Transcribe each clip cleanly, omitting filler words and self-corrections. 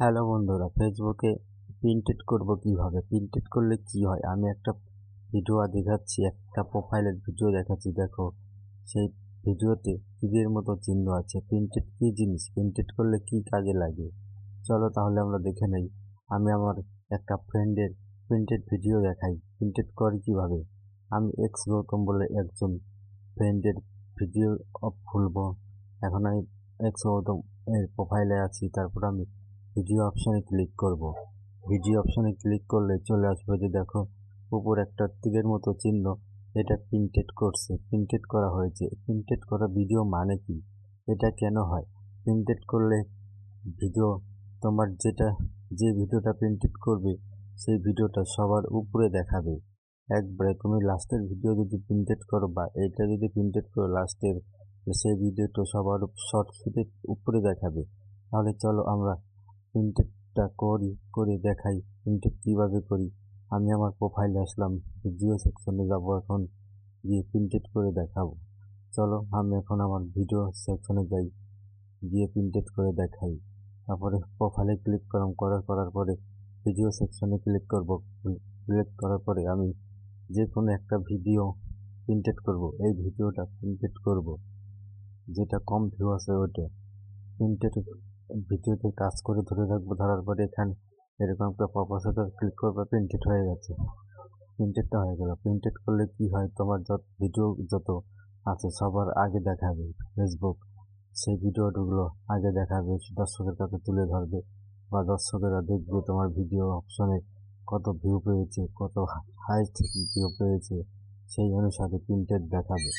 Hello বন্ধুরা, ফেসবুকে printed করব কিভাবে? প্রিন্টেড করলে কি হয়? আমি একটা ভিডিও দেখাচ্ছি, একটা প্রোফাইলের ভিডিও দেখাচ্ছি। দেখো, সেই ভিডিওতে তীরের মতো চিহ্ন আছে। প্রিন্টেড কি জিনিস? প্রিন্টেড করলে কি কাজে লাগে? চলো তাহলে আমরা দেখে নেই। আমি আমার একটা ফ্রেন্ডের প্রিন্টেড ভিডিও দেখাই। প্রিন্টেড করে কিভাবে? আমি এক্স গৌতম বলে একজন ফ্রেন্ডের ভিডিও খুলবো। এখন আমি এক্স গৌতম এর প্রোফাইলে আছি। তারপর আমি ভিডিও অপশানে ক্লিক করব। ভিডিও অপশানে ক্লিক করলে চলে আসবে যে দেখো, উপর একটা তীরের মতো চিহ্ন। এটা প্রিন্টেড করছে, প্রিন্টেড করা হয়েছে। প্রিন্টেড করা ভিডিও মানে কি? এটা কেন হয়? প্রিন্টেড করলে ভিডিও, তোমার যে ভিডিওটা প্রিন্টেড করবে সেই ভিডিওটা সবার উপরে দেখাবে। একবারে তুমি লাস্টের ভিডিও যদি প্রিন্টেড করো বা এটা যদি প্রিন্টেড করো লাস্টের, সেই ভিডিওটা সবার শর্ট ফিটের উপরে দেখাবে। তাহলে চলো আমরা প্রিন্টেডটা করে দেখাই। প্রিন্টেড কীভাবে করি? আমি আমার প্রোফাইলে আসলাম, ভিডিও সেকশনে যাব, এখন গিয়ে প্রিন্টেড করে দেখাবো। চলো আমি এখন আমার ভিডিও সেকশনে যাই, গিয়ে প্রিন্টেড করে দেখাই। তারপরে প্রোফাইলে ক্লিক করার পরে ভিডিও সেকশনে ক্লিক করব। ক্লিক করার পরে আমি যে কোনো একটা ভিডিও প্রিন্টেড করব। এই ভিডিওটা প্রিন্টেড করব, যেটা কম ভিউ আছে ওইটা প্রিন্টেড ভিডিওতে কাজ করে ধরে রাখবো। ধরার পরে এখানে এরকম একটা পপ আসবে, ক্লিক করবে, প্রিন্টেড হয়ে গেছে। প্রিন্টেডটা হয়ে গেল। প্রিন্টেড করলে কি হয়, তোমার ভিডিও যত আছে সবার আগে দেখাবে ফেসবুক। সেই ভিডিওগুলো আগে দেখাবে, দর্শকের কাছে তুলে ধরবে, বা দর্শকেরা দেখবে তোমার ভিডিও অপশনে কত ভিউ পেয়েছে, কত হাইস্ট ভিউ পেয়েছে, সেই অনুসারে প্রিন্টেড দেখাবে।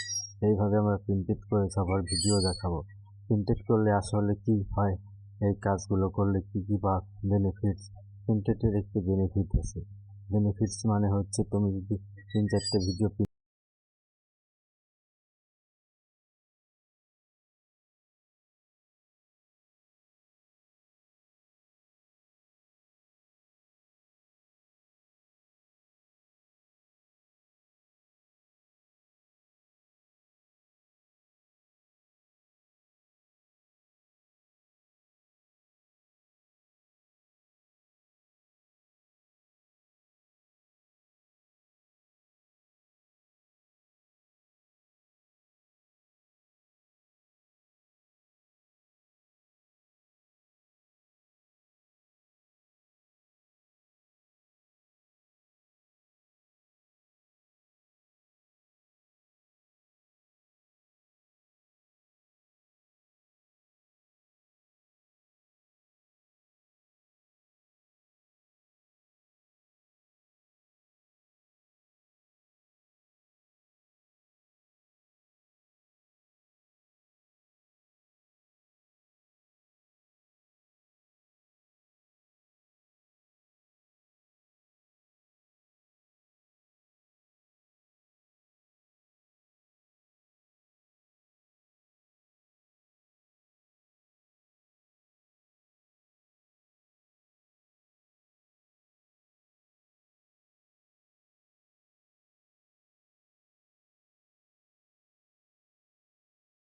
এইভাবে আমরা প্রিন্টেড করে সবার ভিডিও দেখাবো। প্রিন্টেড করলে আসলে কি হয়, এই কাজগুলো করলে কি কি বা বেনিফিটস? প্রিন্টেডের একটি বেনিফিট আছে। বেনিফিটস মানে হচ্ছে তুমি যদি 3-4টে ভিডিও